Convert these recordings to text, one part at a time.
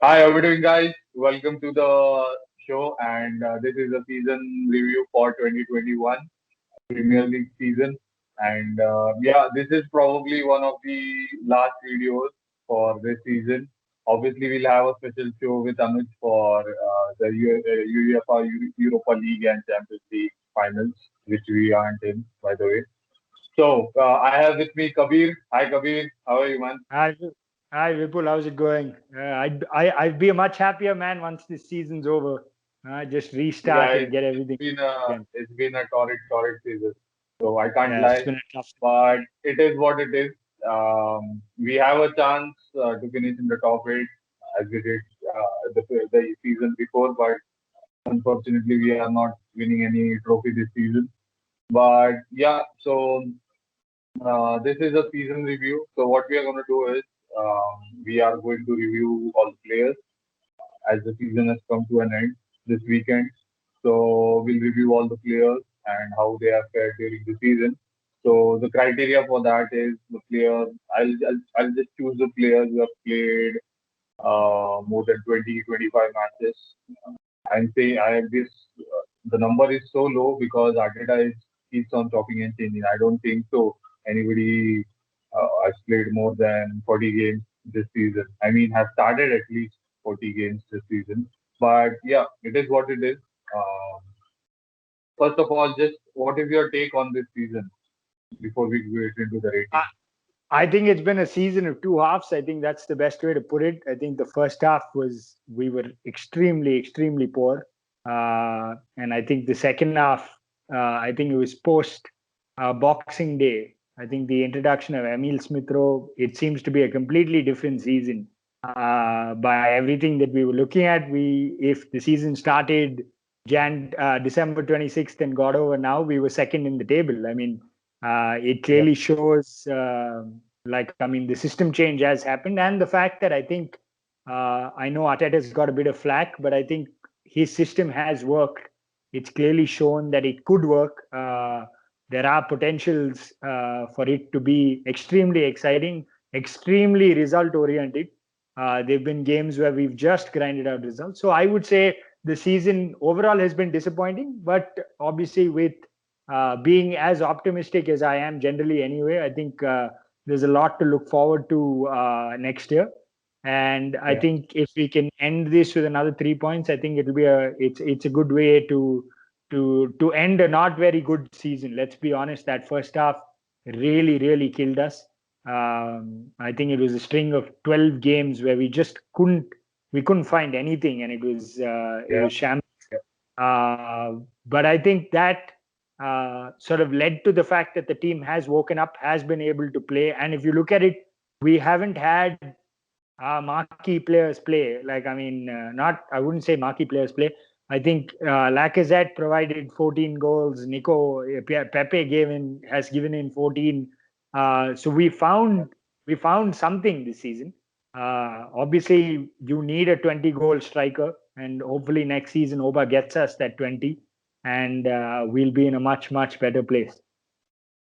Hi, how are we doing, guys? Welcome to the show, and this is a season review for 2021 Premier League season. And yeah, this is probably one of the last videos for this season. Obviously, we'll have a special show with Anuj for the UEFA Europa League and Champions League finals, which we aren't in, by the way. So I have with me Kabir. Hi, Kabir. How are you, man? Hi, hi, Vipul. How's it going? I'd be a much happier man once this season's over. Just Yeah, restart and get everything been a again. it's been a torrid season, so I can't Yeah, it's lie. been a tough. But it is what it is. We have a chance to finish in the top eight as we did the season before, but unfortunately we are not winning any trophy this season. But yeah, so this is a season review. So what we are going to do is we are going to review all the players as the season has come to an end this weekend. So we'll review all the players and how they have fared during the season. So the criteria for that is the players. I'll just choose the players who have played more than 20-25 matches. And say I have this. The number is so low because Arteta keeps on chopping and changing. I don't think so. Anybody has played more than 40 games this season. I mean, have started at least 40 games this season. But yeah, it is what it is. Um, First of all, just what is your take on this season before we get into the I, rating? I think it's been a season of two halves. I think that's the best way to put it. I think the first half was we were extremely poor, and I think the second half, I think it was post Boxing Day. I think the introduction of Emil Smith Rowe, it seems to be a completely different season. By everything that we were looking at, if the season started December 26th and got over now, we were second in the table. I mean, it Yeah, clearly shows, the system change has happened, and the fact that I think I know Arteta's got a bit of flack, but I think his system has worked. It's clearly shown that it could work. There are potentials for it to be extremely exciting, extremely result oriented. There've been games where we've just grinded out results. So I would say the season overall has been disappointing, but obviously with being as optimistic as I am generally anyway, I think there's a lot to look forward to next year. And I yeah, think if we can end this with another 3 points, I think it's a good way to end a not very good season. Let's be honest, that first half really killed us. I think it was a string of 12 games where we couldn't find anything, and it was yeah, shambles. yeah, But I think that sort of led to the fact that the team has woken up, has been able to play. And if you look at it, we haven't had marquee players play. Like, I mean, not, I wouldn't say marquee players play. I think Lacazette provided 14 goals. Pepe has given in 14. So we found something this season. Obviously, you need a 20-goal striker, and hopefully next season Oba gets us that 20, and we'll be in a much better place.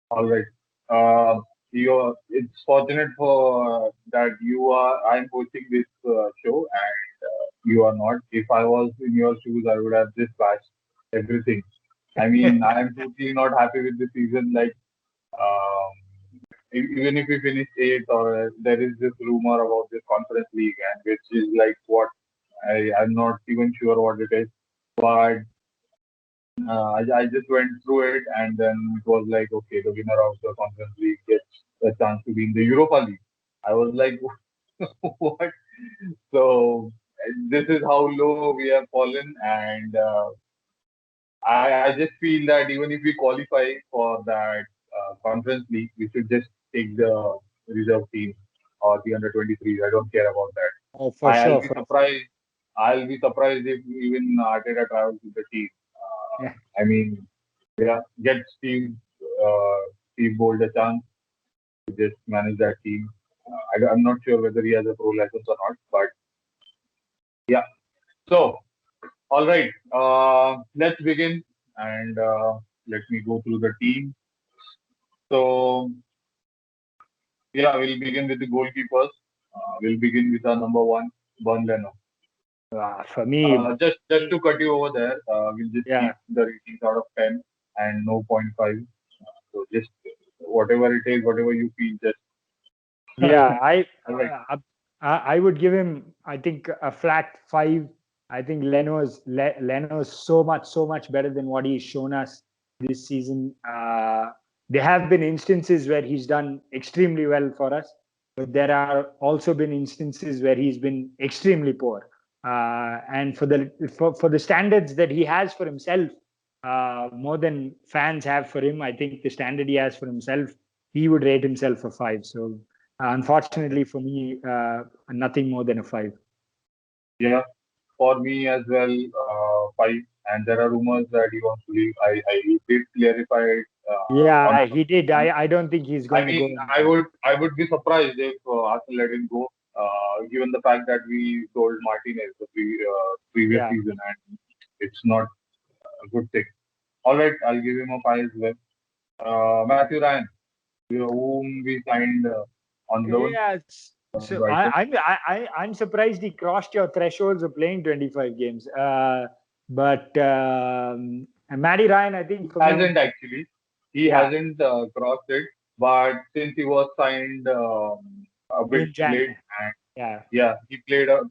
all right. Uh, it's fortunate for that I'm hosting this show and you are not. If I was in your shoes, I would have just bashed everything. I mean, I am totally not happy with the season. Like, um, even if we finish eighth, or there is this rumor about this conference league, and which is like what I'm not even sure what it is. But I just went through it, and then it was like, okay, the winner of the conference league gets a chance to be in the Europa League. I was like, what? So this is how low we have fallen, and I just feel that even if we qualify for that conference league, we should just take the reserve team or the under 23s. I don't care about that. Oh, for I'll sure. be surprised. I'll be surprised if even Arteta travels with the team. Yeah. I mean, yeah, get Steve Bold a chance to just manage that team. I'm not sure whether he has a pro license or not, but yeah. So, all right, let's begin and let me go through the team. So, yeah, we'll begin with the goalkeepers. We'll begin with our number one, Leno. For me, Just to cut you over there, we'll just yeah, keep the ratings out of 10 and no point 0.5. So just whatever it is, whatever you feel, just yeah, all right. I would give him, I think, a flat 5. I think Leno's so much better than what he's shown us this season. There have been instances where he's done extremely well for us, but there are also been instances where he's been extremely poor. And for the standards that he has for himself, more than fans have for him, I think the standard he has for himself, he would rate himself a 5. So unfortunately for me, nothing more than a 5. Yeah, for me as well, 5. And there are rumors that he wants to leave. I did clarify it on. Yeah, he did. I don't think he's I going to go mean, anywhere. I would be surprised if Arsenal let him go, given the fact that we sold Martinez previous Yeah. season, and it's not a good thing. All right, I'll give him a 5 as well. Matthew Ryan, whom we signed on loan Yes. from So Brighton. I'm surprised he crossed your thresholds of playing 25 games. But Matty Ryan, I He think for me, hasn't actually. He yeah, hasn't crossed it, but since he was signed a bit in Jan, late, and yeah, yeah,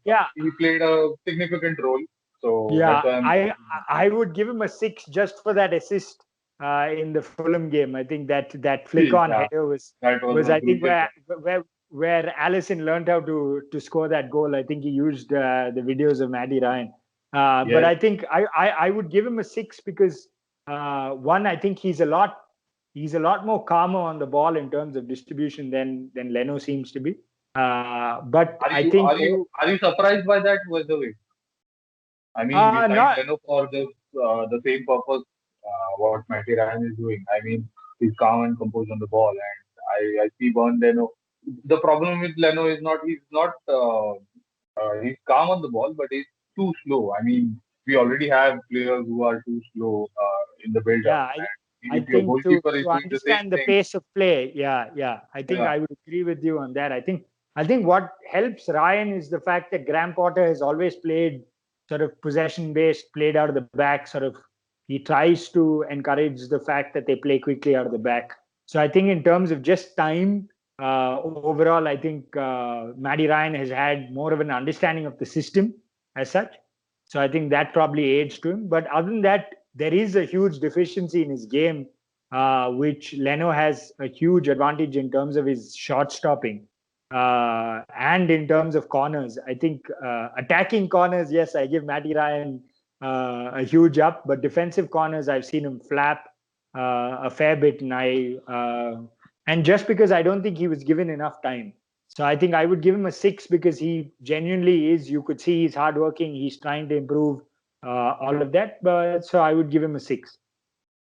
yeah, he played a significant role. So that's yeah. why I'm I would give him a 6 just for that assist in the Fulham game. I think that flick still, on yeah, header that was was a I think crucial one. where Allison learned how to score that goal. I think he used the videos of Matty Ryan. But Yes, I think I would give him a 6 because one, I think he's a lot more calmer on the ball in terms of distribution than Leno seems to be. But are I you think are you are you surprised by that? By the way, I mean, we signed not Leno for the same purpose what Matty Ryan is doing. I mean, he's calm and composed on the ball, and I see Burn Leno. The problem with Leno is not he's calm on the ball, but he's too slow. I mean, we already have players who are too slow in the build-up, yeah. and I if your think goalkeeper is to doing the same understand the thing, pace of play, yeah. I think yeah, I would agree with you on that. I think what helps Ryan is the fact that Graham Potter has always played sort of possession based, played out of the back. Sort of, he tries to encourage the fact that they play quickly out of the back. So I think in terms of just time, overall, I think Matty Ryan has had more of an understanding of the system as such. So I think that probably aids to him. But other than that, there is a huge deficiency in his game, which Leno has a huge advantage in terms of his shot stopping and in terms of corners. I think attacking corners, yes, I give Matty Ryan a huge up, but defensive corners, I've seen him flap a fair bit, and just because I don't think he was given enough time. So I think I would give him a 6 because he genuinely is. You could see he's hardworking. He's trying to improve all of that. But so I would give him a 6.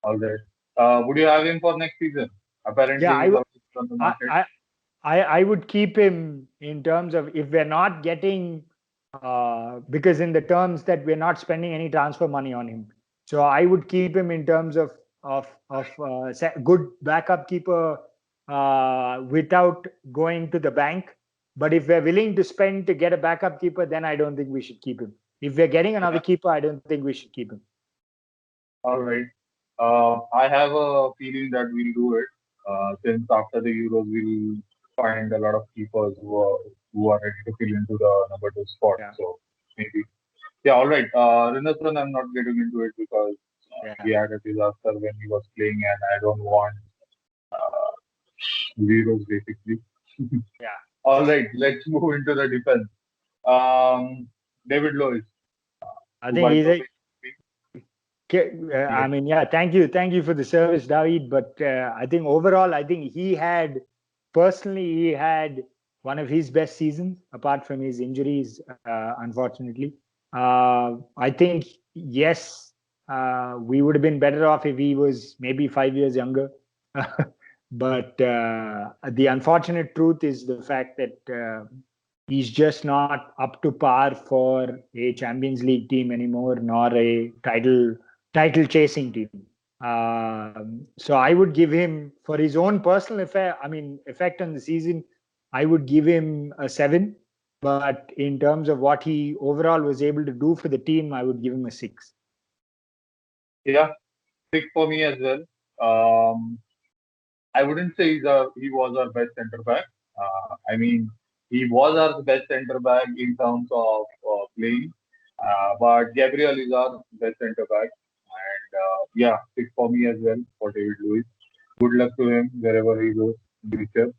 all that. Would you have him for next season? Yeah, Apparently, he's already on the I, market. I, I would keep him in terms of if we're not getting, because in the terms that we're not spending any transfer money on him. So I would keep him in terms of good backup keeper without going to the bank. But if we're willing to spend to get a backup keeper, then I don't think we should keep him. If we're getting another Yeah, keeper, I don't think we should keep him. all right. I have a feeling that we'll do it since after the Euros we'll find a lot of keepers who are ready to fill into the number 2 spot. Yeah, So maybe yeah, all right. Rinathan, I'm not getting into it because yeah, we had a disaster when he was playing, and I don't want uh, zeros basically. yeah. All right, let's move into the defense. Um, David Lois, I who think by he's the a way, I yes, mean, yeah, thank you for the service, David. But I think overall, I think he had one of his best seasons, apart from his injuries, unfortunately. I think, yes, we would have been better off if he was maybe 5 years younger. But the unfortunate truth is the fact that he's just not up to par for a Champions League team anymore, nor a title chasing team. So I would give him for his own personal effect. I mean, effect on the season. I would give him a 7. But in terms of what he overall was able to do for the team, I would give him a 6. Yeah, 6 for me as well. I wouldn't say he was our best centre back. I mean, he was our best centre back in terms of playing, but Gabriel is our best centre back. And yeah, 6 for me as well for David Luiz. Good luck to him wherever he goes in the future.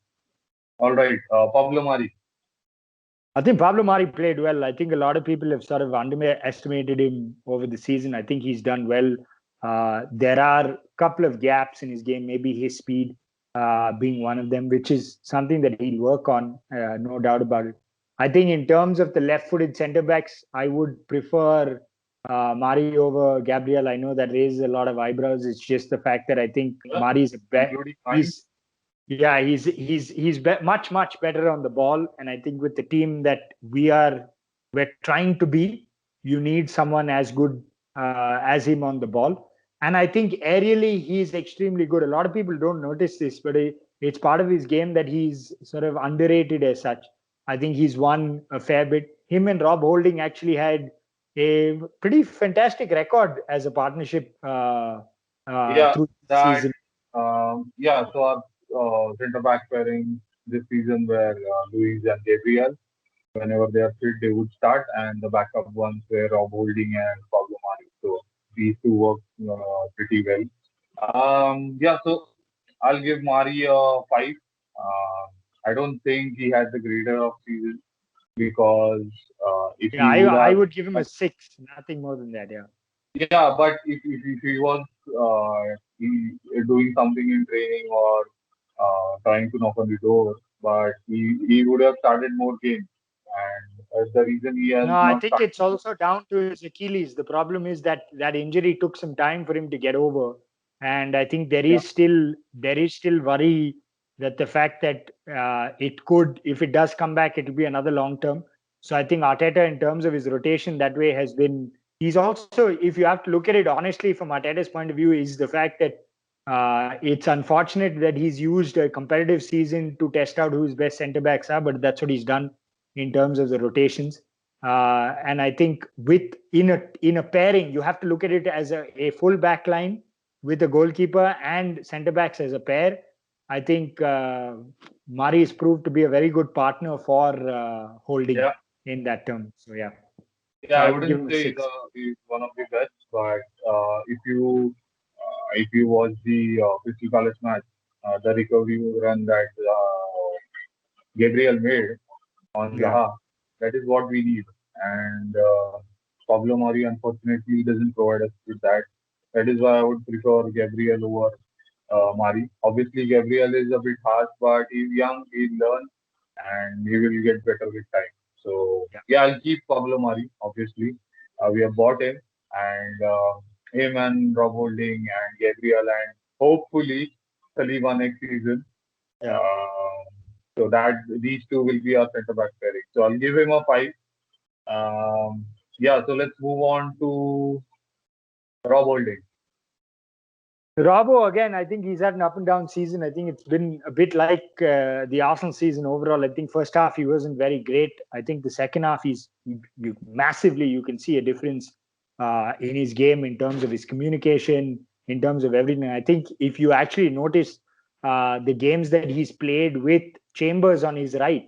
All right, Pablo Mari. I think Pablo Mari played well. I think a lot of people have sort of underestimated him over the season. I think he's done well. There are a couple of gaps in his game, maybe his speed being one of them, which is something that he'll work on, no doubt about it. I think in terms of the left-footed centre backs, I would prefer Mari over Gabriel. I know that raises a lot of eyebrows. It's just the fact that I think Yeah, Mari's including mine. he's much better on the ball, and I think with the team that we're trying to be, you need someone as good as him on the ball. And I think aerially he's extremely good. A lot of people don't notice this, but it's part of his game that he's sort of underrated as such. I think he's won a fair bit. Him and Rob Holding actually had a pretty fantastic record as a partnership Yeah, through the that. season. Yeah, so our centre back pairing this season were Luis and Gabriel. Whenever they are fit, they would start, and the backup ones were Rob Holding and Pablo Mari. So these two work pretty well. Yeah, so I'll give Mari a 5. I don't think he had the grader of season because if Yeah, he would I have, would give him a 6, nothing more than that. Yeah. yeah, but if he was doing something in training or trying to knock on the door, but he would have started more games, and that's the reason he has No, I not think started. it's also down to his Achilles. The problem is that that injury took some time for him to get over, and I think Yeah, there is still worry that the fact that it could, if it does come back, it will be another long term. So I think Arteta, in terms of his rotation, that way has been. He's also, if you have to look at it honestly from Arteta's point of view, is the fact that it's unfortunate that he's used a competitive season to test out who his best centre backs are, but that's what he's done in terms of the rotations. And I think in a pairing, you have to look at it as a full back line with a goalkeeper and centre backs as a pair. I think Mari is proved to be a very good partner for Holding yeah, in that term. So yeah, yeah. so I I would give wouldn't him a say 6. he's one of the best, but if you watch the Crystal Palace match, the recovery run that Gabriel made on Yeah, Zaha, that is what we need. And Pablo Mari, unfortunately, doesn't provide us with that. That is why I would prefer Gabriel over Mari. Obviously, Gabriel is a bit harsh, but he's young, he'll learn, and he will get better with time. So, yeah, yeah, I'll keep Pablo Mari, obviously. We have bought him, and him and Rob Holding and Gabriel, and hopefully Saliba next season. yeah. Uh, so that these two will be our centre back pairing. So I'll give him a 5. Yeah, so let's move on to Rob Holding. Robbo, again, I think he's had an up and down season. I think it's been a bit like the Arsenal season overall. I think first half he wasn't very great. I think the second half massively, you can see a difference in his game in terms of his communication, in terms of everything. I think if you actually notice the games that he's played with Chambers on his right,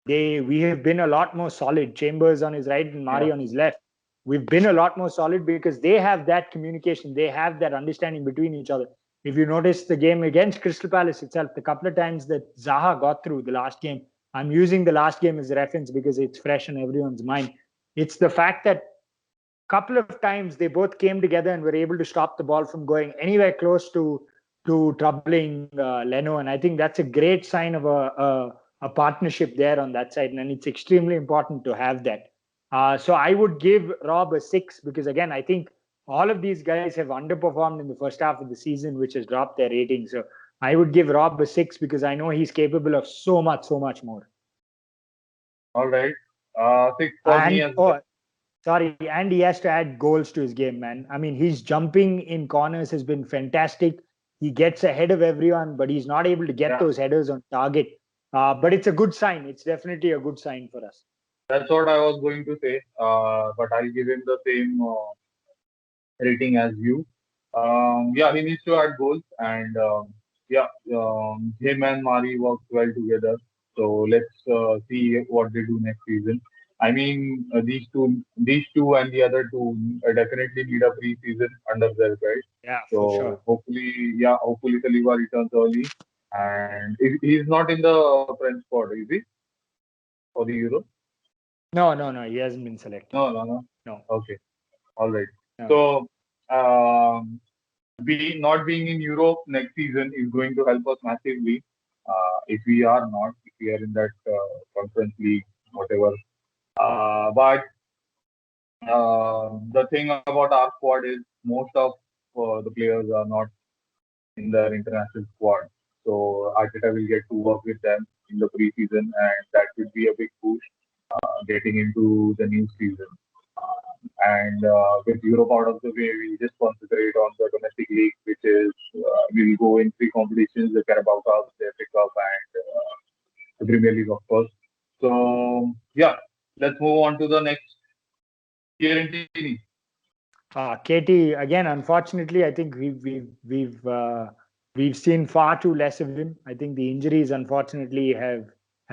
we have been a lot more solid. Chambers on his right and Yeah, Mari on his left. We've been a lot more solid because they have that communication, they have that understanding between each other. If you notice the game against Crystal Palace itself, the couple of times that Zaha got through the last game, I'm using the last game as a reference because it's fresh in everyone's mind. It's the fact that couple of times they both came together and were able to stop the ball from going anywhere close to troubling Leno, and I think that's a great sign of a partnership there on that side, and it's extremely important to have that. So I would give Rob a 6 because again I think all of these guys have underperformed in the first half of the season, which has dropped their rating. So I would give Rob a 6 because I know he's capable of so much more. all right. 6 for me And as well. oh, sorry, and he has to add goals to his game, man. I mean, his jumping in corners has been fantastic. He gets ahead of everyone, but he's not able to get Yeah, those headers on target. But it's a good sign. It's definitely a good sign for us. That's what I was going to say. But I'll give him the same rating as you. Yeah, he needs to add goals, and yeah, him and Mari worked well together. So let's see what they do next season. I mean, these two, and the other two definitely need a pre-season under their belt. Yeah, for So sure. hopefully, yeah, hopefully Saliba returns early, and he's not in the French squad, is he, for the Euro? No, he hasn't been selected. No. No, Okay, all right. no. So. Um, not being in Europe next season is going to help us massively. If we are in that conference league, whatever. But the thing about our squad is most of the players are not in the international squad. So Arteta will get to work with them in the preseason, and that will be a big push getting into the new season. And with Europe out of the way, we'll just concentrate on the domestic league, which is we'll go in three competitions: the Carabao Cup, the FA Cup, and the Premier League, of course. So yeah, let's move on to the next Chiellini. KT again. Unfortunately, I think we've seen far too less of him. I think the injuries, unfortunately, have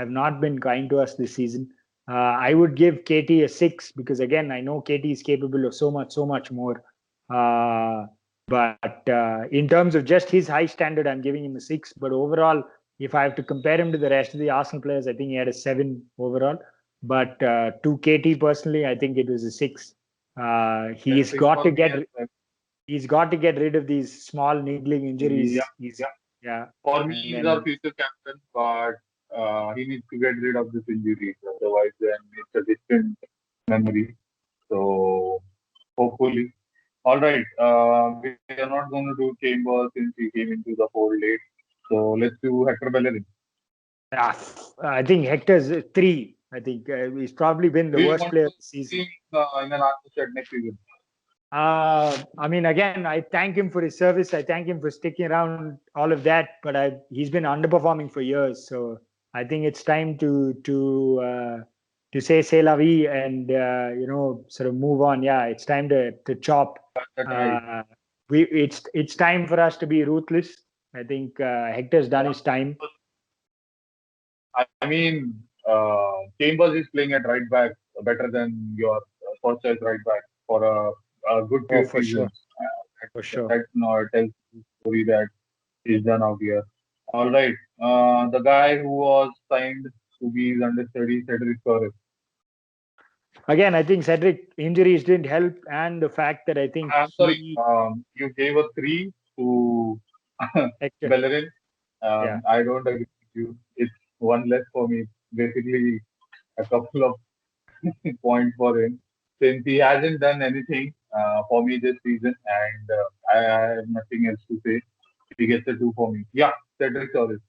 not been kind to us this season. I would give KT a 6 because again, I know KT is capable of so much more. Uh, but in terms of just his high standard, I'm giving him a 6. But overall, if I have to compare him to the rest of the Arsenal players, I think he had a 7 overall. But to KT personally, I think it was a 6. Yeah, six for me as well. He's got to get rid of these small niggling Yeah, injuries. He's yeah. yeah, For me, and he's our then future captain, but he needs to get rid of this injury. Otherwise, then it's a distant memory. So hopefully. All right. We are not going to do Chambers since he came into the fold late. So let's do Hector Bellerin. yeah, I think Hector's 3. I think he's probably been Do the you worst want player to this season. see him in an Arsenal shirt next season? I mean, again, I thank him for his service. I thank him for sticking around, all of that. But he's been underperforming for years. So I think it's time to say c'est la vie and sort of move on. Yeah, it's time to chop. That's right. Uh, it's time for us to be ruthless. I think Hector's done his time. I mean, Chambers is playing at right back better than your first choice right back for a good Oh, few for sure, seasons. for sure. That tells the story that is done out here. All right. The guy who was signed to be his understudy, Cedric. Again, I think Cedric injuries didn't help, and the fact that I think I'm sorry. he You gave a three to Hector, Bellerin. yeah. I don't agree with you. It's one less for me. Basically, a couple of points for him since he hasn't done anything for me this season, and I have nothing else to say. He gets a two for me. Yeah, Cedric Solis.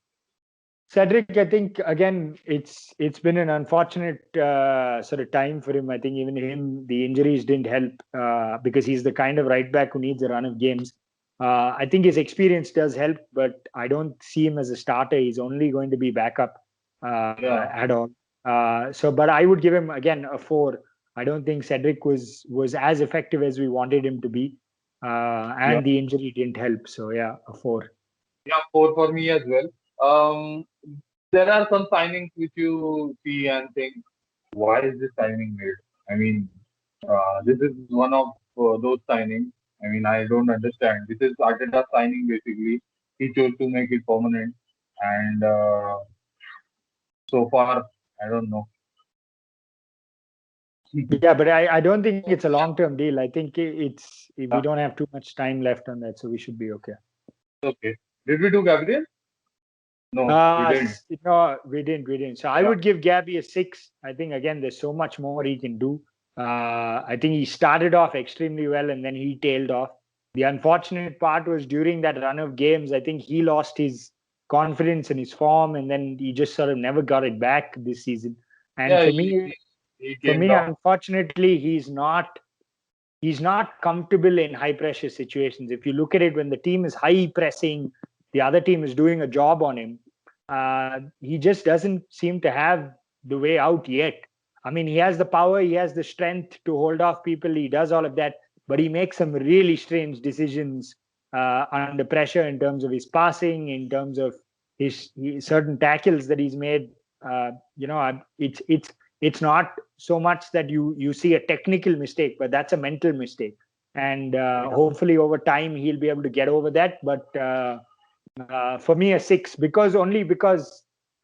Cedric, I think again, it's been an unfortunate sort of time for him. I think even him, the injuries didn't help because he's the kind of right back who needs a run of games. I think his experience does help, but I don't see him as a starter. He's only going to be backup Yeah, at all. But I would give him again a 4. I don't think Cedric was as effective as we wanted him to be, yeah, and the injury didn't help. So yeah, a 4. yeah. Four for me as well. There are some signings which you see and think, why is this signing made? I mean, this is one of those signings. I mean, I don't understand. This is Arteta signing basically. He chose to make it permanent, and so far, I don't know. Yeah, but I don't think it's a long-term deal. I think we don't have too much time left on that, so we should be okay. Okay. Did we do Gabriel? No, we didn't. No, we didn't. We didn't. So I Yeah. would give Gabby a 6. I think again, there's so much more he can do. I think he started off extremely well and then he tailed off. The unfortunate part was during that run of games, I think he lost his confidence and his form, and then he just sort of never got it back this season. And Yeah, he for came me, down. unfortunately, he's not comfortable in high pressure situations. If you look at it, when the team is high pressing, the other team is doing a job on him. He just doesn't seem to have the way out yet. I mean, he has the power, he has the strength to hold off people, he does all of that, but he makes some really strange decisions under pressure in terms of his passing, in terms of his certain tackles that he's made. It's not so much that you see a technical mistake, but that's a mental mistake. And hopefully over time he'll be able to get over that. But for me, a 6, because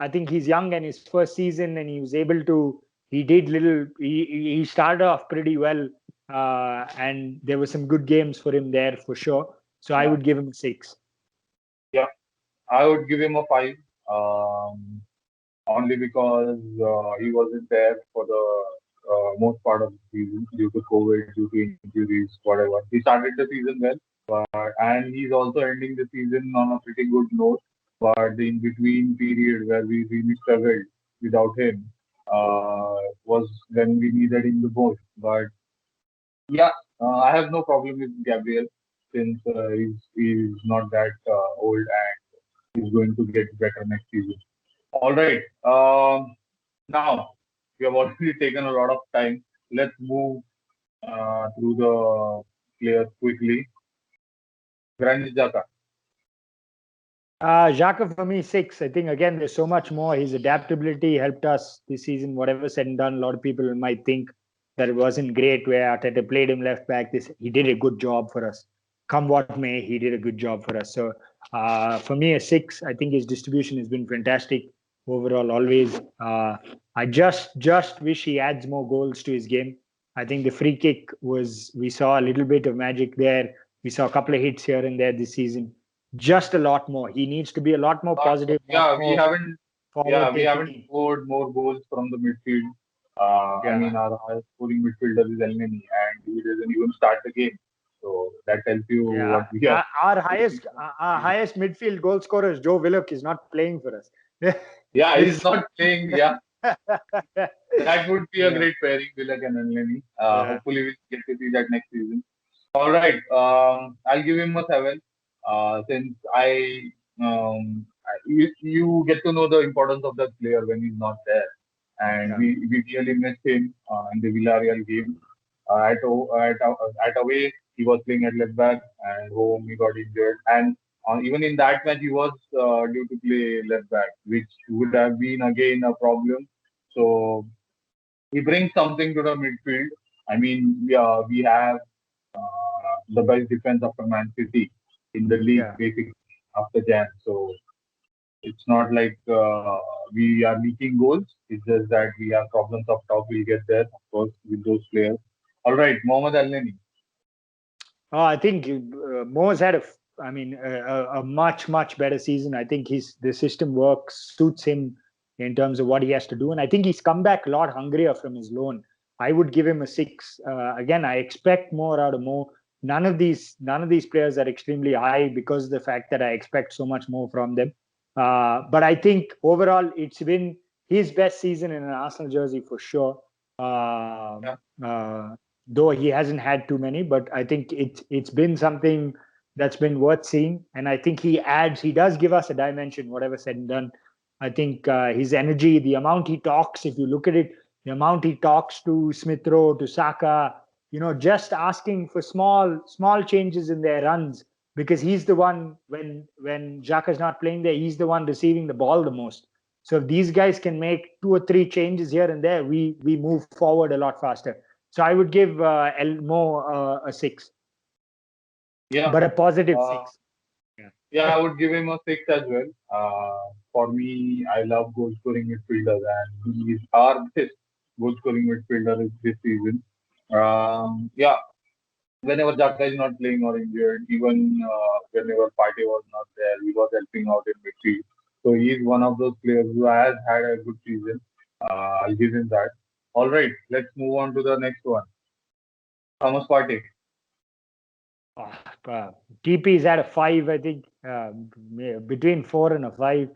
I think he's young and his first season, and he was able to. He started off pretty well, and there were some good games for him there for sure. So I would give him a 6. Yeah, I would give him a 5. Only because he wasn't there for the most part of the season due to COVID, due to injuries, whatever. He started the season well, and he's also ending the season on a pretty good note. But the in between period where we really struggled without him was when we needed him the most. But yeah, I have no problem with Gabriel since he's not that old and he's going to get better next season. All right. Now we have already taken a lot of time. Let's move through the players quickly. Granit Xhaka. Xhaka for me 6. I think again there's so much more. His adaptability helped us this season. Whatever said and done, a lot of people might think that it wasn't great where Arteta played him left back. He did a good job for us. Come what may, he did a good job for us. So for me a 6. I think his distribution has been fantastic overall. Always. I just wish he adds more goals to his game. I think the free kick we saw a little bit of magic there. We saw a couple of hits here and there this season. Just a lot more. He needs to be a lot more positive. We haven't scored more goals from the midfield. I mean, our highest scoring midfielder is El Neni, and he doesn't even start the game. So that tells you what we are. Our highest midfield goal scorer is Joe Willock is not playing for us. Yeah, he's not playing. Yeah, that would be a great pairing, Willock and El Neni. Hopefully, we'll get to see that next season. All right, I'll give him a 7. Since you get to know the importance of that player when he's not there, and we really missed him in the Villarreal game. At away, he was playing at left back, and home he got injured. And even in that match, he was due to play left back, which would have been again a problem. So he brings something to the midfield. I mean, we have the best defense after Man City in the league, basically after Jan. So it's not like we are leaking goals. It's just that we have problems up top. We'll get there, of course, with those players. All right, Mohamed Al Neni. I think Mo's had a much better season. I think the system works, suits him in terms of what he has to do, and I think he's come back a lot hungrier from his loan. I would give him a 6. Again, I expect more out of Mo. None of these players are extremely high because of the fact that I expect so much more from them. But I think overall it's been his best season in an Arsenal jersey for sure. Though he hasn't had too many, but I think it's been something that's been worth seeing. And I think he does give us a dimension, whatever said and done. I think his energy, the amount he talks, if you look at it, the amount he talks to Smith Rowe, to Saka, just asking for small changes in their runs, because he's the one, when Xhaka's not playing there, he's the one receiving the ball the most. So if these guys can make 2 or 3 changes here and there, we move forward a lot faster. So I would give Elmo a 6. Yeah. But a positive 6. Yeah, I would give him a 6 as well. For me, I love goal scoring midfielders, and he is our best goal scoring midfielder this season. Whenever Xhaka is not playing or injured, even whenever Partey was not there, he was helping out in midfield. So he is one of those players who has had a good season. I'll give him that. All right, let's move on to the next one. Thomas Partey. TP is at a 5, I think, between 4 and a 5.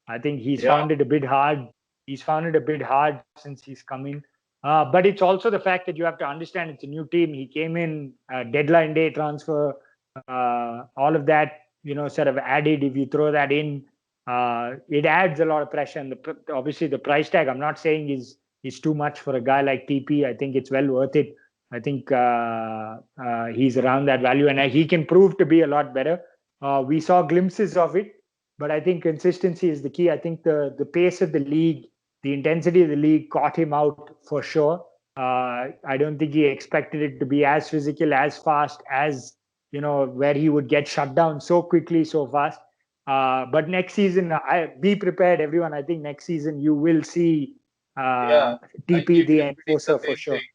I think he's found it a bit hard. He's found it a bit hard since he's come in. But it's also the fact that you have to understand it's a new team. He came in, deadline day transfer, all of that, sort of added. If you throw that in, it adds a lot of pressure. And obviously the price tag, I'm not saying is too much for a guy like TP. I think it's well worth it. I think he's around that value, and he can prove to be a lot better. We saw glimpses of it, but I think consistency is the key. I think the pace of the league, the intensity of the league caught him out for sure. I don't think he expected it to be as physical, as fast, as where he would get shut down so quickly, so fast. But next season, be prepared, everyone. I think next season you will see Yeah, I TP keep the repeating the enforcer for same sure. thing.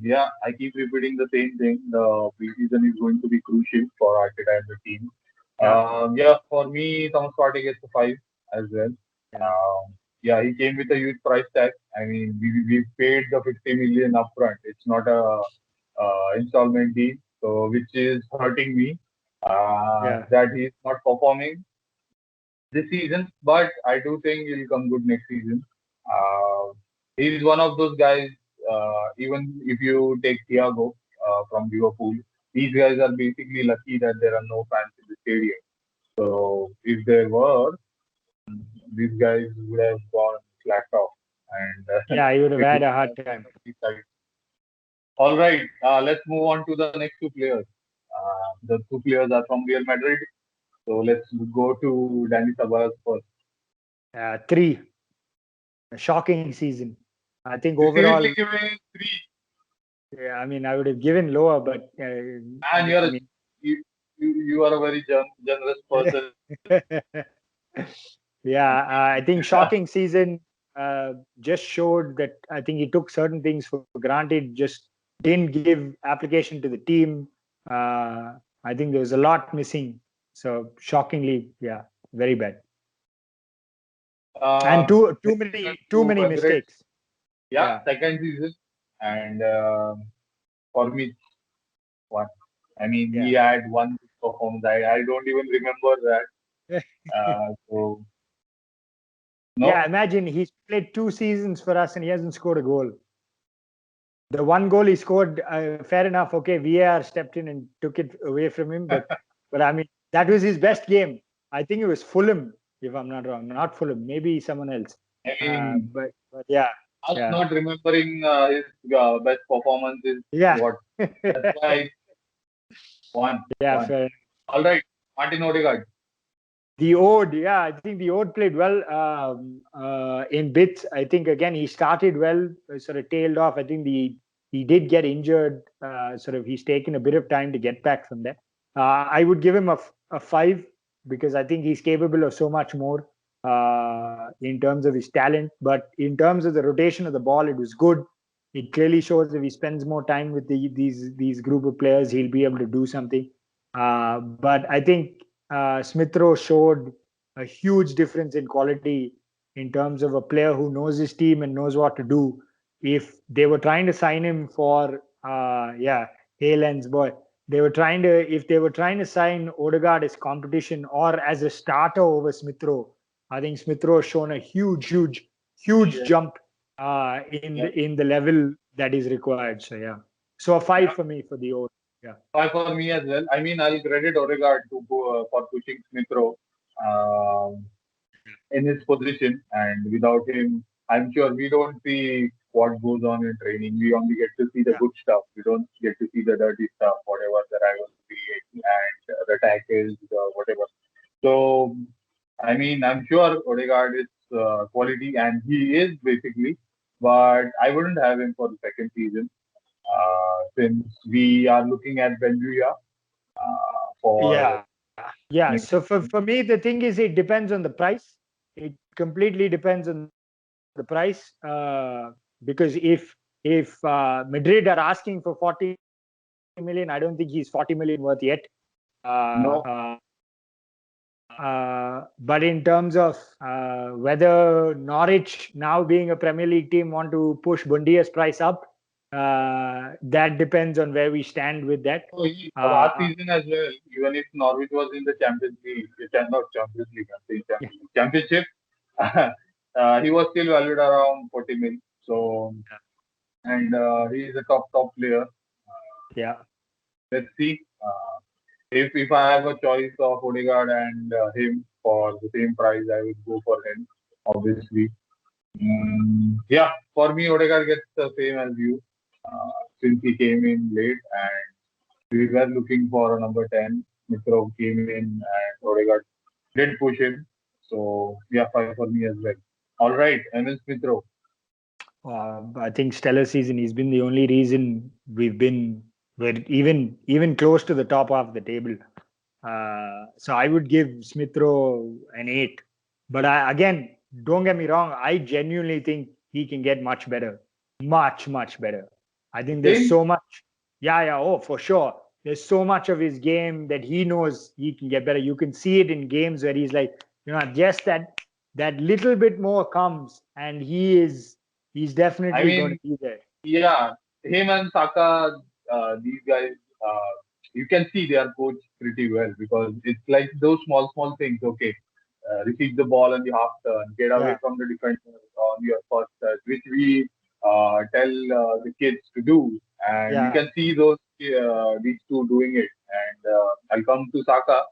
Yeah, I keep repeating the same thing. The preseason is going to be crucial for Arteta and the team. Yeah, Yeah, for me, Thomas Partey gets a 5 as well. yeah, Yeah, he came with a huge price tag. I mean, we paid the 50 million upfront. It's not a installment deal, so which is hurting me. yeah. That he's not performing this season, but I do think he'll come good next season. Uh, he's one of those guys. Even if you take Thiago from Liverpool, these guys are basically lucky that there are no fans in the stadium. So if there were, these guys would have gone slacked off, and Yeah, he would have it had would a hard have time. been tight. All right, let's move on to the next two players. The two players are from Real Madrid. So let's go to Danny Ceballos first. 3, a shocking season. I think You seriously overall, give me three, yeah, I mean, I would have given lower, but and I mean, you are a very generous person. yeah, I think shocking season just showed that I think he took certain things for granted, just didn't give application to the team. I think there was a lot missing. So shockingly, yeah, very bad. And too Next season too to many Madrid, mistakes. yeah, Yeah, second season, and for me, one. I mean, he yeah. had one performance. I don't even remember that. So Yeah, no, imagine he's played 2 seasons for us and he hasn't scored a goal. The one goal he scored, fair enough. Okay, VAR stepped in and took it away from him, but I mean that was his best game. I think it was Fulham, if I'm not wrong. Not Fulham, maybe someone else. I mean, But yeah, us yeah, not remembering his best performance is yeah, what. That's why one, yeah. one. Fair. All right, Martin Odegaard. The Ode, yeah, I think the Ode played well in bits. I think again he started well, sort of tailed off. I think he did get injured. Sort of he's taken a bit of time to get back from that. I would give him a 5 because I think he's capable of so much more in terms of his talent. But in terms of the rotation of the ball, it was good. It clearly shows if he spends more time with these group of players, he'll be able to do something. But I think Smith Rowe showed a huge difference in quality in terms of a player who knows his team and knows what to do. If they were trying to sign him for, Hayland's boy, if they were trying to sign Odegaard as competition or as a starter over Smith Rowe, I think Smith Rowe has shown a huge Yeah, jump yeah, in the level that is required. So yeah, so a 5 yeah. for me for the old. Yeah, Five for me as well. I mean, I'll credit Odegaard to go, for pushing Smith Rowe in his position, and without him, I'm sure we don't see what goes on in training. We only get to see the yeah, good stuff. We don't get to see the dirty stuff, whatever the rivalry and the tackles, whatever. So, I mean, I'm sure Odegaard is quality, and he is basically, but I wouldn't have him for the second season since we are looking at Benjuya for yeah. Yeah. next So season. for me, the thing is, it depends on the price. It completely depends on the price. Because if Madrid are asking for 40 million, I don't think he's 40 million worth yet. No, But in terms of whether Norwich, now being a Premier League team, want to push Bundia's price up, that depends on where we stand with that. so he, last Uh, season as well, even if Norwich was in the Champions League, not Champions League, I'm saying yeah, Champions League, Championship, he was still valued around 40 mil. So, and he is a top player. yeah. Let's see. If I have a choice of Odegaard and him for the same price, I would go for him, obviously. Yeah, for me, Odegaard gets the same as you since he came in late and we were looking for a number 10. Mitro came in and Odegaard did push him. So, yeah, 5 for me as well. All right, MS Mitro. I think stellar season. He's been the only reason we're even close to the top of the table. So I would give Smith Rowe an 8. But again, don't get me wrong. I genuinely think he can get much better, much better. I think there's Think? so much. Yeah. Oh, for sure. There's so much of his game that he knows he can get better. You can see it in games where he's like, just that little bit more comes, and he's I definitely going to mean, be there. yeah, him and Saka, these guys, you can see they are coached pretty well because it's like those small things. Okay, receive the ball on the half turn, get away Yeah, from the defender on your first touch, which we tell the kids to do, and you yeah, can see these two doing it. And I'll come to Saka,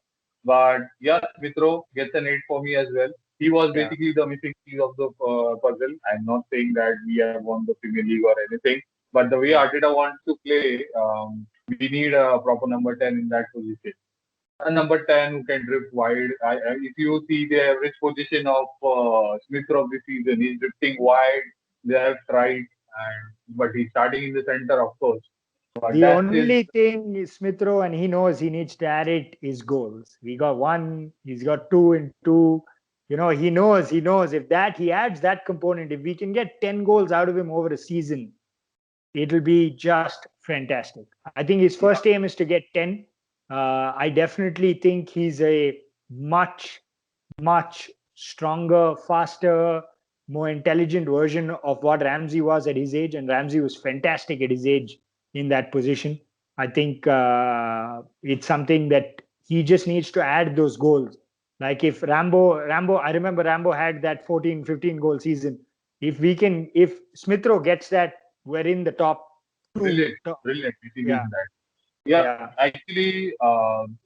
but yes, Mitro gets an 8 for me as well. He was yeah, basically the missing piece of the puzzle. I'm not saying that we have won the Premier League or anything, but the way yeah. Arteta wants to play, we need a proper number 10 in that position. A number 10 who can drift wide. If you see the average position of Smith of the season, he's drifting wide, left, right, but he's starting in the center, of course. But The that's his. only thing is Smith Rowe, and he knows he needs to add it, is goals. He got one, he's got two and two. He knows if that he adds that component, if we can get 10 goals out of him over a season, it'll be just fantastic. I think his Yeah, first aim is to get 10. I definitely think he's a much stronger, faster, more intelligent version of what Ramsey was at his age, and Ramsey was fantastic at his age in that position. I think it's something that he just needs to add those goals. Like if Rambo, I remember Rambo had that 14, 15 goal season. If Smith Rowe gets that, we're in the top two. brilliant, brilliant. If he Yeah, wins that. Yeah, yeah, actually,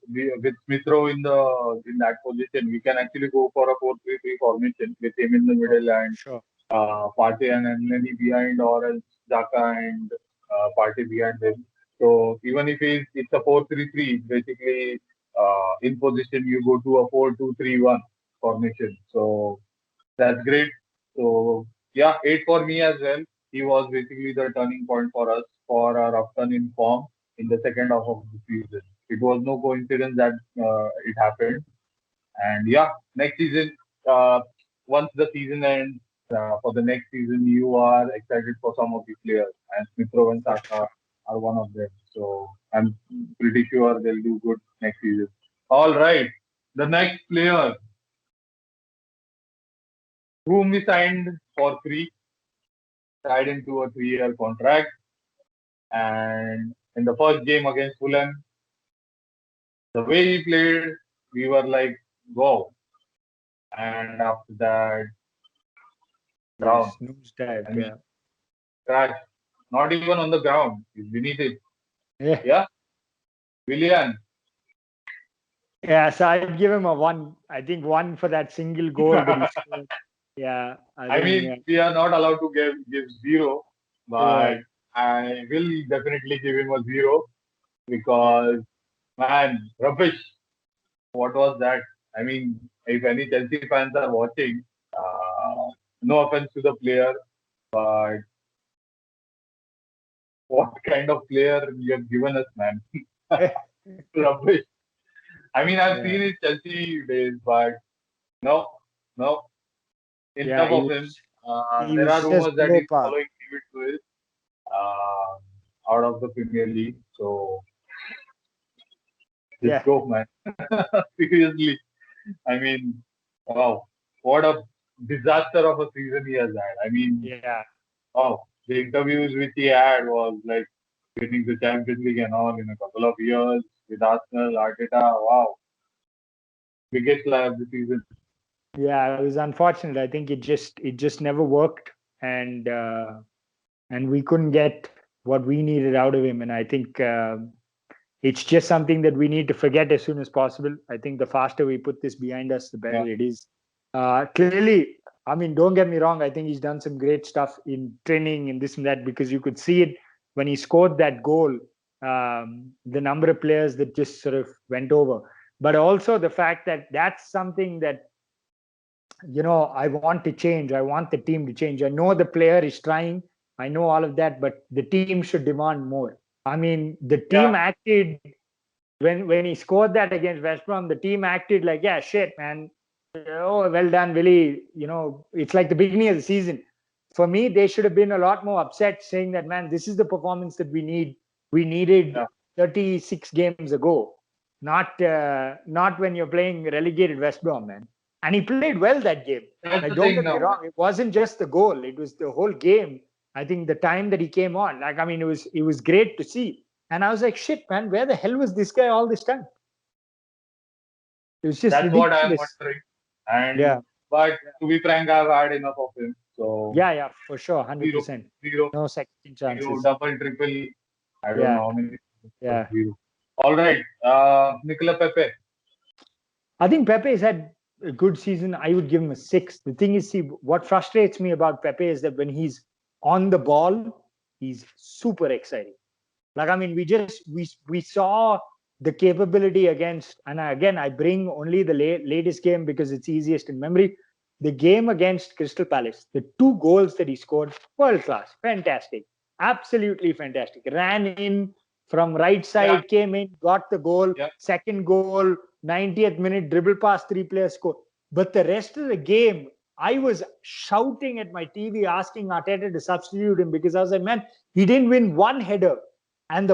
with Smithrow in that position, we can actually go for a 4-3-3 formation with him in the oh, middle and sure. Partey and Elneny behind, or else Xhaka and Partey behind him. So even if it's a 4-3-3, basically in position you go to a 4-2-3-1 formation. So that's great. So yeah, 8 for me as well. He was basically the turning point for us for our upturn in form in the second half of the season. It was no coincidence that it happened. And yeah, next season, uh, once the season ends, for the next season, you are excited for some of the players, and Smithrow and For Saka sure. are one of them. So I'm pretty sure they'll do good next season. All right, the next player whom we signed for free, tied into a 3-year contract, and in the first game against Fulham, the way he played, we were like, wow. And after that, down. Yes, news dive. I mean, Yeah. crash. Not even on the ground. He's beneath it. Yeah. Yeah, Willian. Yeah, so I'd give him a one. I think one for that single goal that he scored. Yeah, I I think mean, we are not allowed to give zero, but yeah, I will definitely give him a zero yeah, because man, rubbish. What was that? I mean, if any Chelsea fans are watching, uh, no offense to the player, but what kind of player you have given us, man? yeah, Rubbish. I mean, I've yeah. seen his Chelsea days, but no, no. Yeah, Enough he of him. was he There are was just rumors that below he's par. following David Luiz out of the Premier League. So just Yeah, go, man. Seriously. I mean, wow. What a disaster of a season he has had. I mean, yeah, wow. The interviews which he had was like winning the Champions League and all in a couple of years with Arsenal, Arteta. Wow. Biggest lie of the season. yeah. It was unfortunate. I think it just never worked, and we couldn't get what we needed out of him. And I think it's just something that we need to forget as soon as possible. I think the faster we put this behind us, the better Yeah. it is. Clearly, I mean, don't get me wrong. I think he's done some great stuff in training and this and that, because you could see it when he scored that goal. The number of players that just sort of went over, but also the fact that that's something that, I want to change. I want the team to change. I know the player is trying. I know all of that, but the team should demand more. I mean, the team Yeah, acted when he scored that against West Brom. The team acted like, yeah, shit, man. Oh, well done, Willie. It's like the beginning of the season. For me, they should have been a lot more upset, saying that, man, this is the performance that we need. We needed yeah. 36 games ago, not when you're playing relegated West Brom, man. And he played well that game. That's Like, the don't thing get me now. wrong, it wasn't just the goal; it was the whole game. I think the time that he came on, like, I mean, it was great to see. And I was like, shit, man, where the hell was this guy all this time? It was just That's what I'm ridiculous. wondering. And Yeah. but to be frank, I've had enough of him. So Yeah, for sure, zero, 100%. zero, No second zero, chances. double, triple. I don't Yeah, know how many, but yeah. zero. All right, Nicola Pepe. I think Pepe's had a good season. I would give him a 6. The thing is, see, what frustrates me about Pepe is that when he's on the ball, he's super exciting. Like, I mean, we saw the capability against, and again, I bring only the latest game because it's easiest in memory. The game against Crystal Palace, the 2 goals that he scored, world class, fantastic, absolutely fantastic. Ran in from right Yeah, side, came in, got the goal. yeah. Second goal, 90th minute, dribble past 3 players, score. But the rest of the game, I was shouting at my TV, asking Arteta to substitute him, because I was like, man, he didn't win one header. And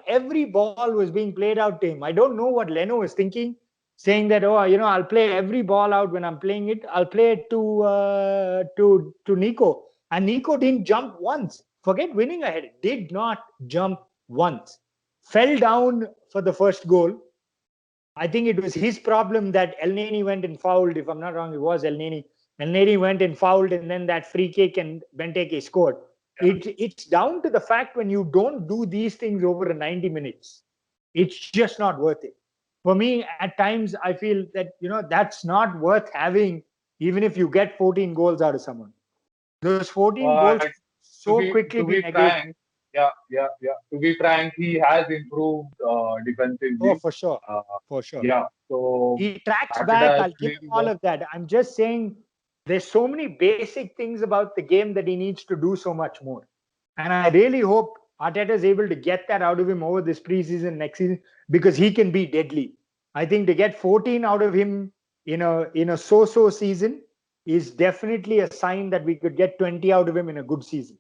every ball was being played out to him. I don't know what Leno was thinking, saying that, oh, I'll play every ball out when I'm playing it. I'll play it to Nico. And Nico didn't jump once. Forget winning ahead. Did not jump once. Fell down for the first goal. I think it was his problem that El Neni went and fouled. If I'm not wrong, it was El Neni. El Neni went and fouled, and then that free kick and Benteke scored. It's down to the fact when you don't do these things over 90 minutes, it's just not worth it. For me, at times, I feel that, that's not worth having, even if you get 14 goals out of someone. Those 14 goals But to so be quickly to be be negated. frank, yeah, yeah, yeah. To be frank, he has improved Oh, defensively. for sure. Uh, For sure. yeah. So He tracks back. Arteta has I'll give him clearly all done. of that. I'm just saying there's so many basic things about the game that he needs to do so much more. And I really hope Arteta is able to get that out of him over this preseason next season, because he can be deadly. I think to get 14 out of him in a so-so season is definitely a sign that we could get 20 out of him in a good season.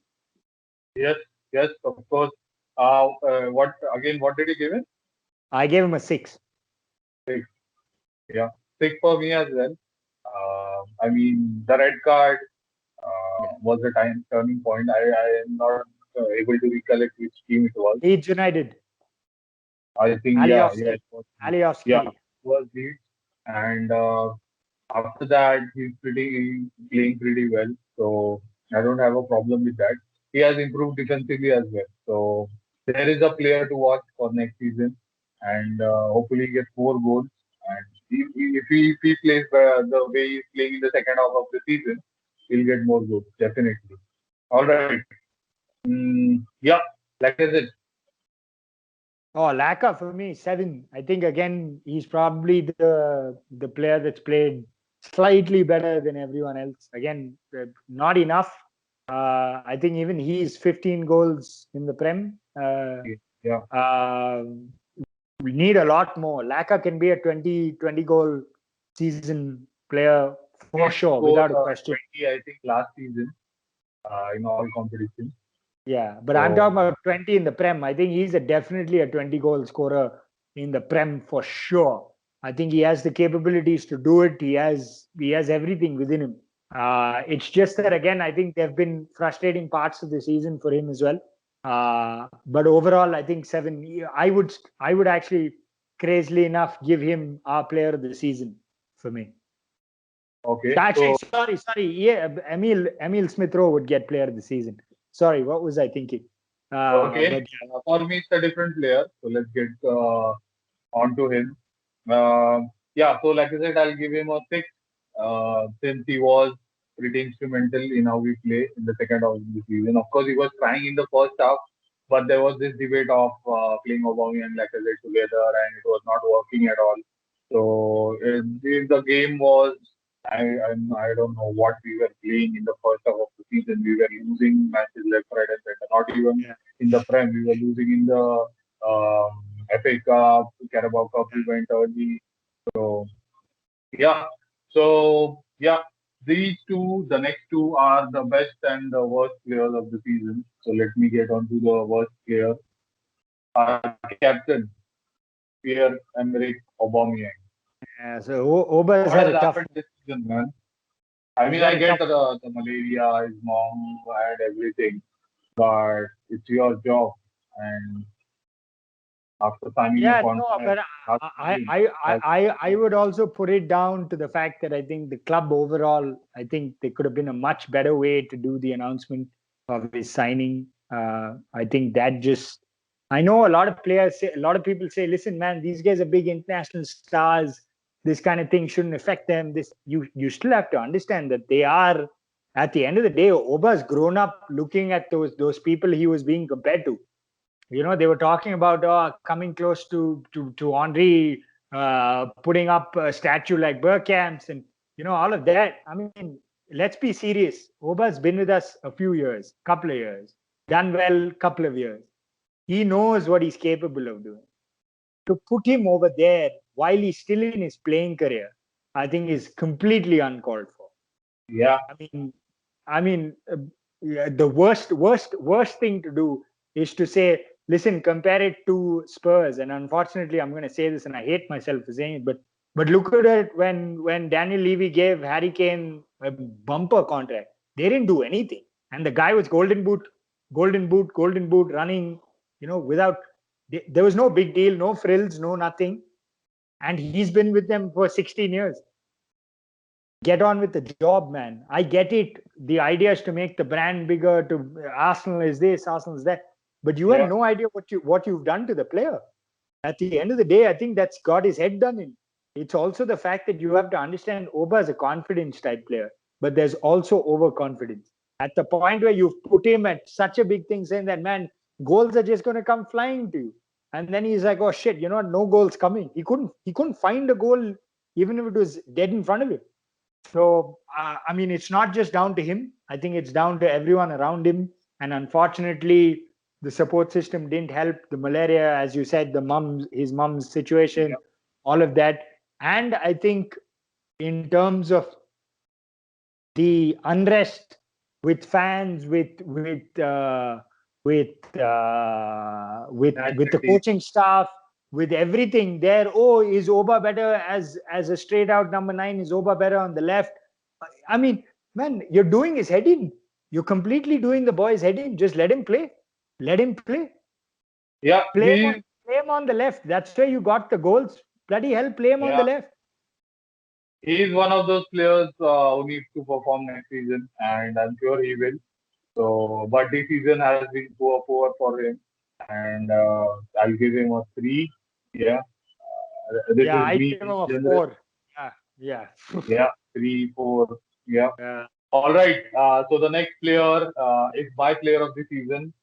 Yes, yes, of course. What again? What did he give it? I gave him a 6. Six. Yeah, six for me as well. I mean, the red card Yeah. was a turning point. I am not able to recollect which team it was. Leeds United, I think yeah, Alioski, it was yeah, Alioski. it was Leeds, and after that he's playing pretty well. So I don't have a problem with that. He has improved defensively as well. So there is a player to watch for next season, and hopefully he gets more goals. And if he plays the way he's playing in the second half of the season, he'll get more goals definitely. All right. Yeah, like I said, Oh, Laka for me, 7. I think again he's probably the player that's played slightly better than everyone else. Again, not enough. I think even he's 15 goals in the Prem. yeah. We need a lot more. Laka can be a 20 goal season player for Did sure, score without a question. 20, I think, last season in all competitions. Yeah, but I'm So talking about 20 in the Prem. I think he's definitely a 20 goal scorer in the Prem for sure. I think he has the capabilities to do it. He has everything within him. It's just that again, I think there have been frustrating parts of the season for him as well. But overall, I think 7. I would actually, crazily enough, give him our player of the season for me. okay, Actually, so sorry. Yeah, Emil Smith Rowe would get player of the season. Sorry, what was I thinking? okay, But for me it's a different player. So let's get on to him. Yeah, so like I said, I'll give him a 6 since he was pretty instrumental in how we play in the second half of the season. Of course, he was trying in the first half, but there was this debate of playing Aubameyang and Lacazette together, and it was not working at all. So if the game was, I don't know what we were playing in the first half of the season. We were losing matches left, right, and center. Not even Yeah. in the Prem, we were losing in the FA Cup, Carabao Cup. We went early. So yeah. So yeah, these two, the next two are the best and the worst players of the season. So let me get on to the worst player. Our captain, Pierre-Emerick Aubameyang. So Oba's What had has a tough. happened this season, man? I He's mean, I had a get tough. the malaria, his mom had everything, but it's your job. And after signing a Yeah, no, contract but last I, season, I, I, has I would also put it down to the fact that I think the club overall, I think there could have been a much better way to do the announcement of his signing. I think that just, I know a lot of players say, a lot of people say, listen, man, these guys are big international stars. This kind of thing shouldn't affect them. This, you still have to understand that they are, at the end of the day, Oba's grown up looking at those people he was being compared to. They were talking about coming close to Henri, putting up a statue like Bergkamp's, and all of that. I mean, let's be serious. Oba's been with us a few years, couple of years, done well, couple of years. He knows what he's capable of doing. To put him over there while he's still in his playing career, I think is completely uncalled for. yeah, I mean, yeah, the worst thing to do is to say, listen, compare it to Spurs. And unfortunately, I'm going to say this, and I hate myself for saying it, but look at it when Daniel Levy gave Harry Kane a bumper contract. They didn't do anything, and the guy was golden boot, running. Without there was no big deal, no frills, no nothing, and he's been with them for 16 years. Get on with the job, man. I get it. The idea is to make the brand bigger. To Arsenal is this, Arsenal is that, but you have yeah, no idea what you've done to the player. At the end of the day, I think that's got his head done in. It's also the fact that you have to understand Oba is a confidence type player, but there's also overconfidence. At the point where you've put him at such a big thing, saying that, man, goals are just going to come flying to you, and then he's like, oh shit, no goals coming. He couldn't find a goal even if it was dead in front of him. So, I mean, it's not just down to him. I think it's down to everyone around him. And unfortunately, the support system didn't help. The malaria, as you said, his mom's situation, yeah, all of that. And I think in terms of the unrest with fans, with the naturally. coaching staff, with everything there. Oh, is Oba better as a straight out number 9? Is Oba better on the left? I mean, man, you're doing his head in. You're completely doing the boy's head in. Just let him play. Let him play. Yeah, Play him on the left. That's where you got the goals. Bloody hell, play him on the yeah, left. he's one of those players who needs to perform next season, and I'm sure he will. So, but this season has been poor for him, and I'll give him a three. Yeah, this Yeah, is I me give him a generous. 4. Yeah, yeah. Yeah, three, four. Yeah. Yeah. All right. So the next player is my player of the season,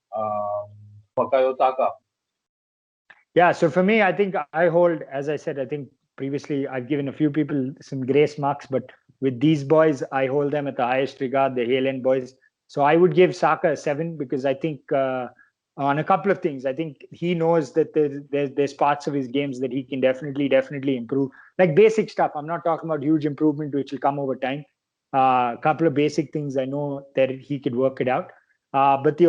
Bukayo Saka. Yeah, so for me, I think I hold, as I said, I think previously I've given a few people some grace marks, but with these boys, I hold them at the highest regard, the Haaland boys. So I would give Saka a 7 because I think on a couple of things, I think he knows that there's parts of his games that he can definitely improve. Like basic stuff. I'm not talking about huge improvement, which will come over time. A couple of basic things I know that he could work it out. But the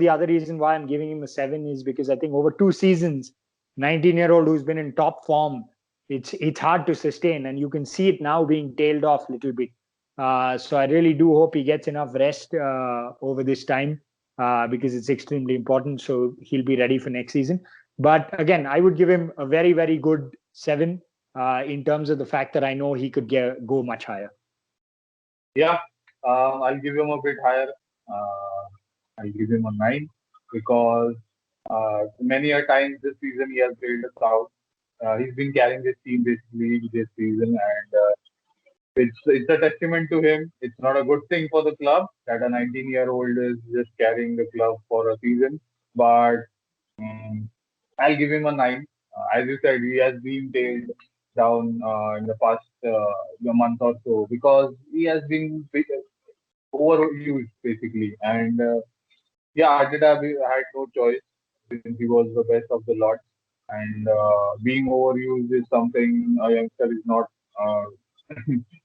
other reason why I'm giving him a 7 is because I think over 2 seasons, 19-year-old who's been in top form, it's hard to sustain, and you can see it now being tailed off a little bit. So I really do hope he gets enough rest over this time because it's extremely important. So he'll be ready for next season. But again, I would give him a very good 7 in terms of the fact that I know he could go much higher. Yeah, I'll give him a bit higher. Uh, I'll give him a 9 because many a times this season he has failed us out. He's been carrying this team basically this season, and It's a testament to him. It's not a good thing for the club that a 19-year-old is just carrying the club for a season. But um, I'll give him a 9. As you said, he has been tailed down in the past month or so because he has been overused basically. And yeah, Arteta had no choice since he was the best of the lot. And being overused is something a youngster is not uh,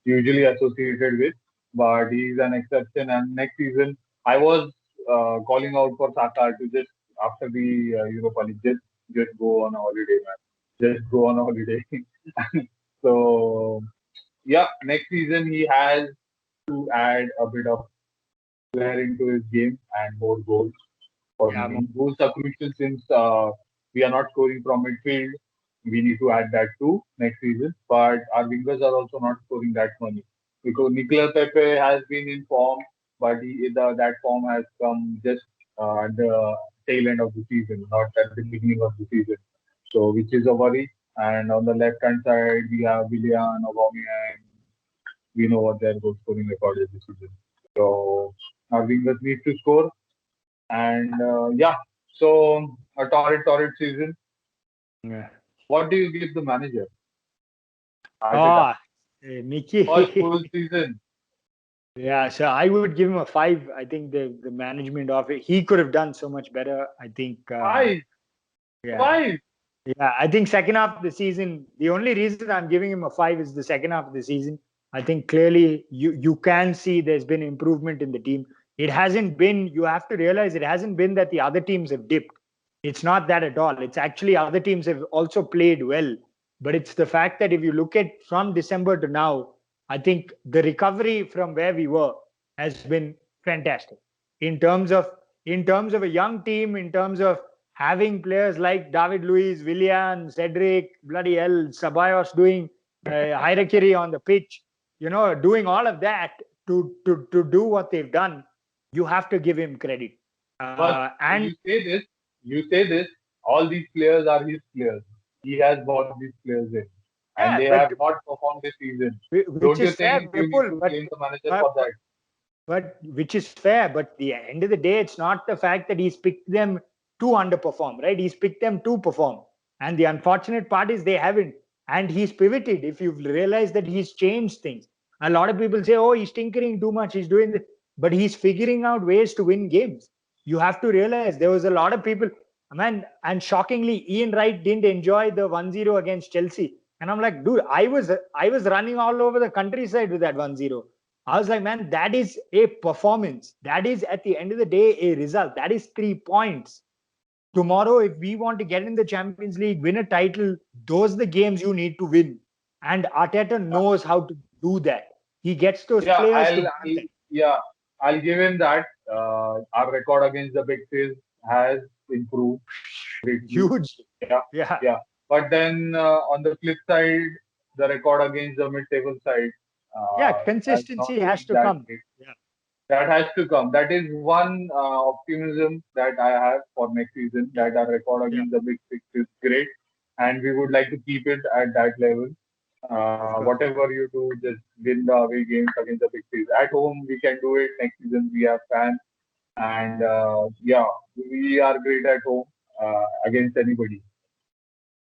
usually associated with, but he's an exception. And next season, I was calling out for Saka to just after the Europa League, just go on a holiday, man. Just go on a holiday. So yeah, next season he has to add a bit of flair into his game and more goals for Yeah, me. Goals are crucial since we are not scoring from midfield. We need to add that too next season. But our wingers are also not scoring that many because Nicolas Pepe has been in form, but that form has come just at the tail end of the season, not at the beginning of the season. So, which is a worry. And on the left hand side, we have Willian, Aubameyang. We know what their goal scoring record is this season. So, our wingers need to score and yeah, so a torrid season. yeah. What do you give the manager, Arteta? Oh, Mickey. First full season. Yeah, so I would give him a 5. I think the management of it, he could have done so much better. I think, Five, yeah, five. yeah. I think second half of the season, the only reason I'm giving him a 5 is the second half of the season. I think clearly you can see there's been improvement in the team. It hasn't been. You have to realize it hasn't been that the other teams have dipped. It's not that at all. It's actually other teams have also played well. But it's the fact that if you look at from December to now, I think the recovery from where we were has been fantastic in terms of a young team, in terms of having players like David Luiz, Willian, Cedric, bloody hell, Ceballos doing hierarchy on the pitch, doing all of that to do what they've done. You have to give him credit. But And you say this. All these players are his players. He has brought these players in, and yeah, they have but not performed this season. which Don't is you fair, think you need Vipul, to blame the manager but for that? but which is fair. But the end of the day, it's not the fact that he's picked them to underperform, right? He's picked them to perform, and the unfortunate part is they haven't. And he's pivoted. If you've realized that he's changed things, a lot of people say, "Oh, he's tinkering too much. He's doing this," but he's figuring out ways to win games. You have to realize there was a lot of people, man, and shockingly, Ian Wright didn't enjoy the 1-0 against Chelsea. And I'm like, dude, I was running all over the countryside with that 1-0. I was like, man, that is a performance. That is at the end of the day a result. That is 3 points. Tomorrow, if we want to get in the Champions League, win a title, those are the games you need to win. And Arteta knows how to do that. He gets those Yeah, players to do that. yeah, I'll give him that. Our record against the big six has improved greatly. Huge. Yeah, Yeah. yeah. But then on the flip side, the record against the mid-table side Yeah. has not Consistency has been to that come. great. Yeah. That has to come. That is one optimism that I have for next season. Yeah. That our record Yeah. against the big six is great, and we would like to keep it at that level. Of course. Whatever you do, just win the away games against the big six. At home, we can do it. Next season, we have fans, and yeah, we are great at home against anybody.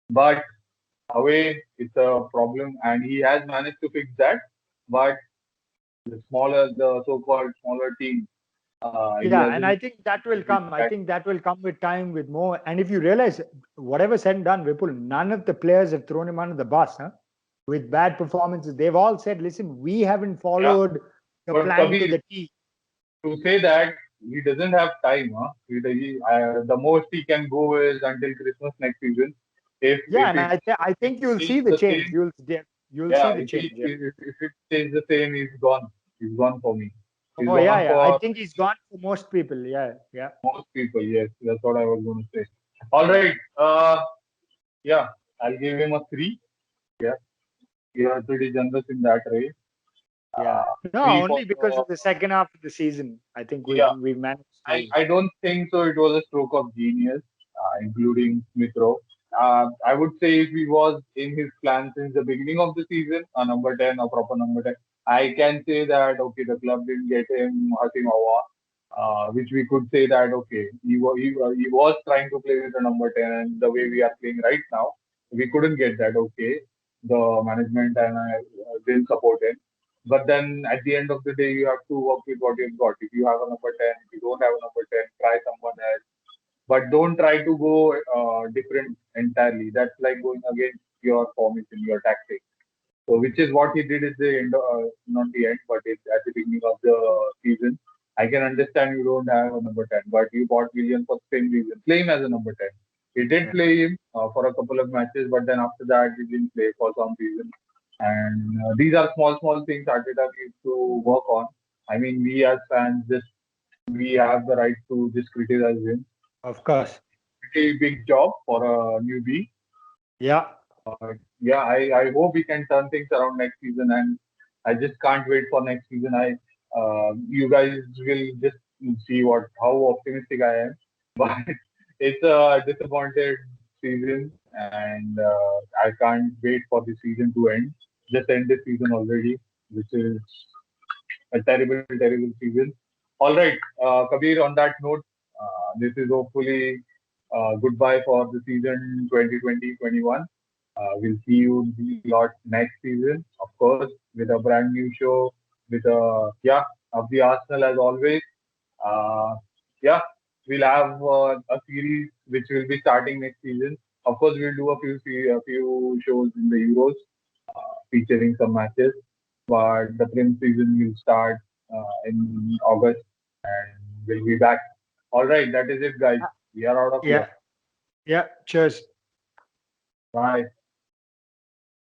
But away, it's a problem, and he has managed to fix that. But the so-called smaller team, he Yeah, and hasn't I think that will fixed come. I that. think that will come with time, with more. And if you realize, whatever said and done, Vipul, none of the players have thrown him under the bus, huh? With bad performances. They've all said, listen, we haven't Yeah, followed the but plan to Kabir, the T. to say that he doesn't have time, huh? The most he can go is until Christmas next season. Yeah, If and it I think you'll see stays the the change. same, You'll see yeah. the change. Yeah. If it stays the same, he's gone. He's gone for me. He's Oh yeah, gone yeah. I for think he's gone for most people. Yeah, yeah. most people. Yes, that's what I was going to say. All right. Yeah, I'll give him a 3. Yeah, we are pretty generous in that race. Yeah. Uh, No, 3 for only because the of the second half of the season. I think yeah. we managed to. I don't think so. It was a stroke of genius, including Smith Rowe. I would say if he was in his plan since the beginning of the season, a number 10, a proper number 10, I can say that okay, the club didn't get him Hasim Awa, which we could say that okay, he was trying to play with the number 10, and the way we are playing right now, we couldn't get that. Okay, the management and I didn't support him. But then at the end of the day, you have to work with what you've got. If you have a number 10, if you don't have a number 10, try someone else. But don't try to go different entirely. That's like going against your formation, your tactics. So, which is what he did at the end, not the end, but it's at the beginning of the season. I can understand you don't have a number 10, but you bought William for the same reason. Play him as a number 10. He did Yeah, play him for a couple of matches, but then after that, he didn't play for some reason. And these are small, small things Arteta needs to work on. I mean, we as fans, just we have the right to just criticize him. of course. Pretty big job for a newbie. Yeah, Yeah, I hope we can turn things around next season, and I just can't wait for next season. You guys will just see how optimistic I am, but it's a disappointed season, and I can't wait for the season to end. Just end this season already, which is a terrible, terrible season. All right, Kabir. On that note, this is hopefully goodbye for the season 2020-21. We'll see you a lot next season, of course, with a brand new show, with of the Arsenal as always. Uh, yeah, we'll have a series which will be starting next season. Of course, we'll do a few shows in the Euros, featuring some matches, but the Prem season will start in August, and we'll be back. All right, that is it, guys. We are out of here. yeah, yeah. Cheers. Bye.